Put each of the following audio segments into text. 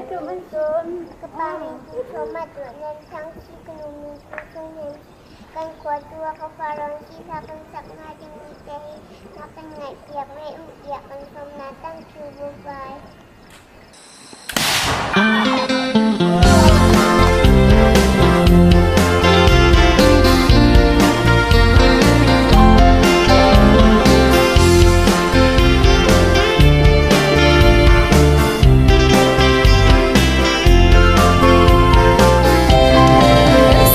Tumansun, kapaling puso matunan, sang si kanuming puso niyan. Kan kwa tua ka parang si sakan sak nga ding itahi, nakan nga tiyak may uyak kan som natang sububay. Hãy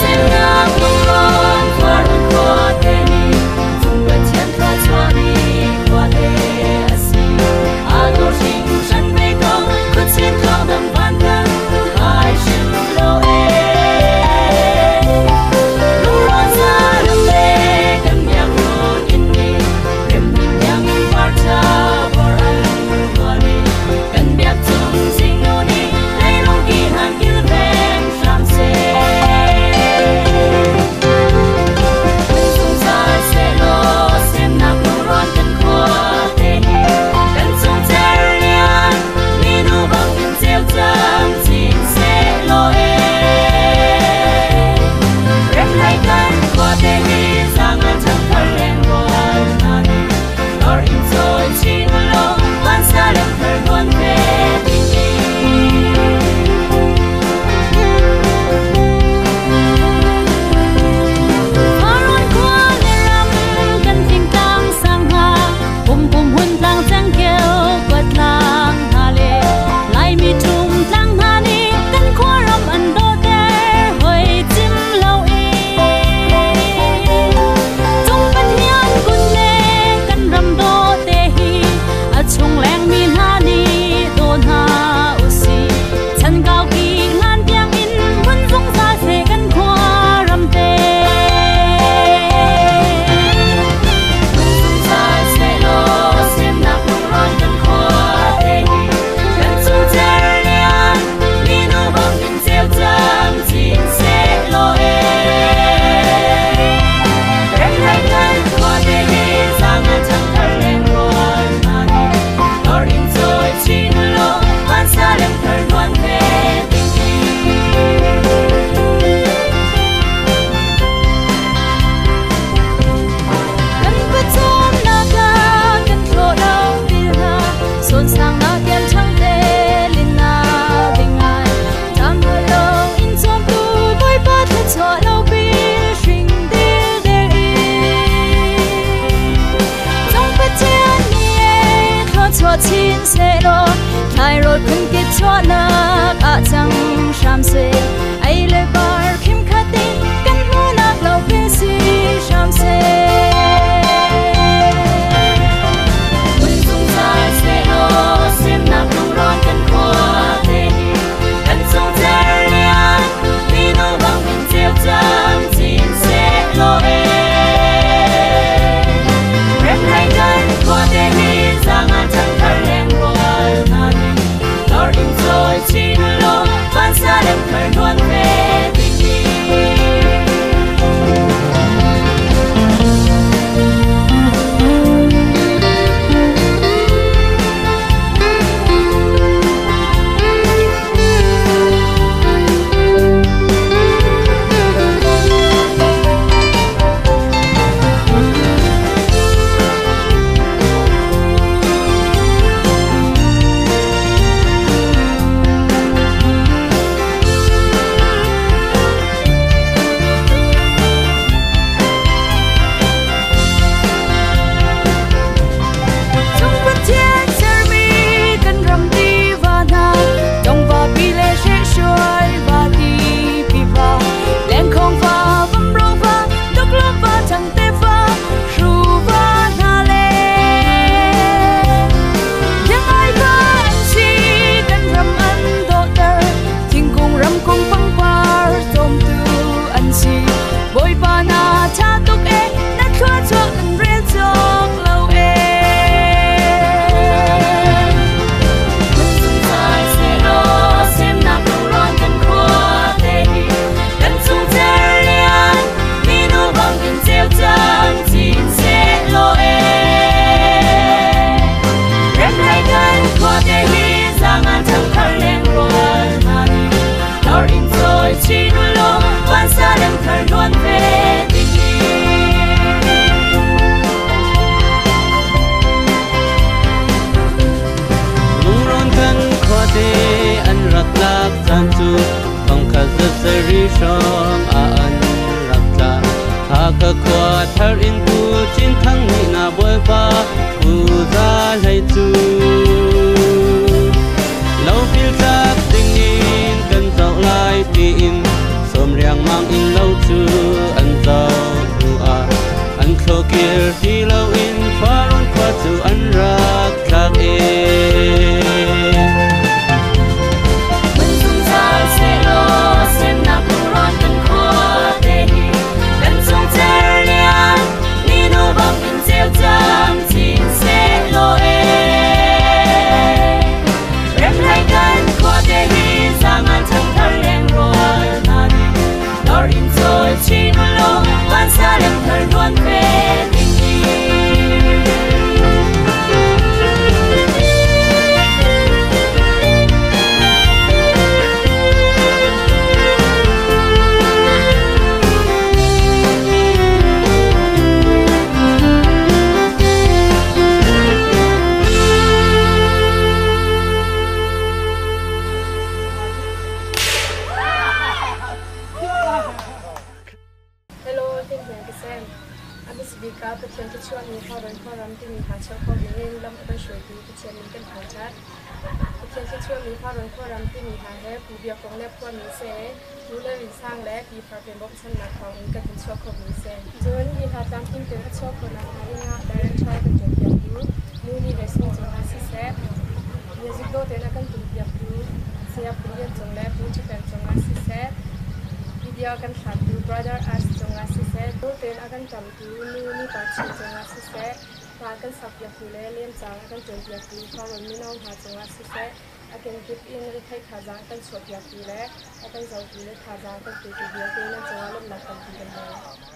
subscribe cho kênh Ghiền Mì Gõ để không bỏ lỡ những video hấp dẫn. trong an rắc ra thà cơ qua thar in tu chín thăng ni na bồi ba ku ra lấy tu lâu phiêu chắc tình in cần dạo lại tìm xóm riang mang in lâu chưa ăn giàu à ăn khâu kia đi lâu in phá rôn qua tu ăn rắc rắc Bika pathian ke chuan ni kha ron kha ram ti ni kha chho ko ni lam ka shoi ti pathian ni kan phang chat pathian ke chuan ni kha ron kha ram ti ni ha he pu bia kong le phuan ni se tu le rin sang le pi par pen bok chan na khong in ka tin chho ko ni se zon ni ha tam tin te chho ko na ha ri nga direct chho ka chen pia tu nu ni le song chho ha si se music do te na kan tu pia tu se ya pu ye chong le pu chi kan chong ha si se video kan khat tu brother as chong ha si se do ten akan tam tu nu ni pa chi chong ha si se pa kan sap ya pu le len chang kan chong pia tu kha ron mi nong ha chong ha si se akan keep in ri thai kha jang kan chho pia tu le akan zau tu le kha jang kan tu tu dia te na chong ha lom na kan tu kan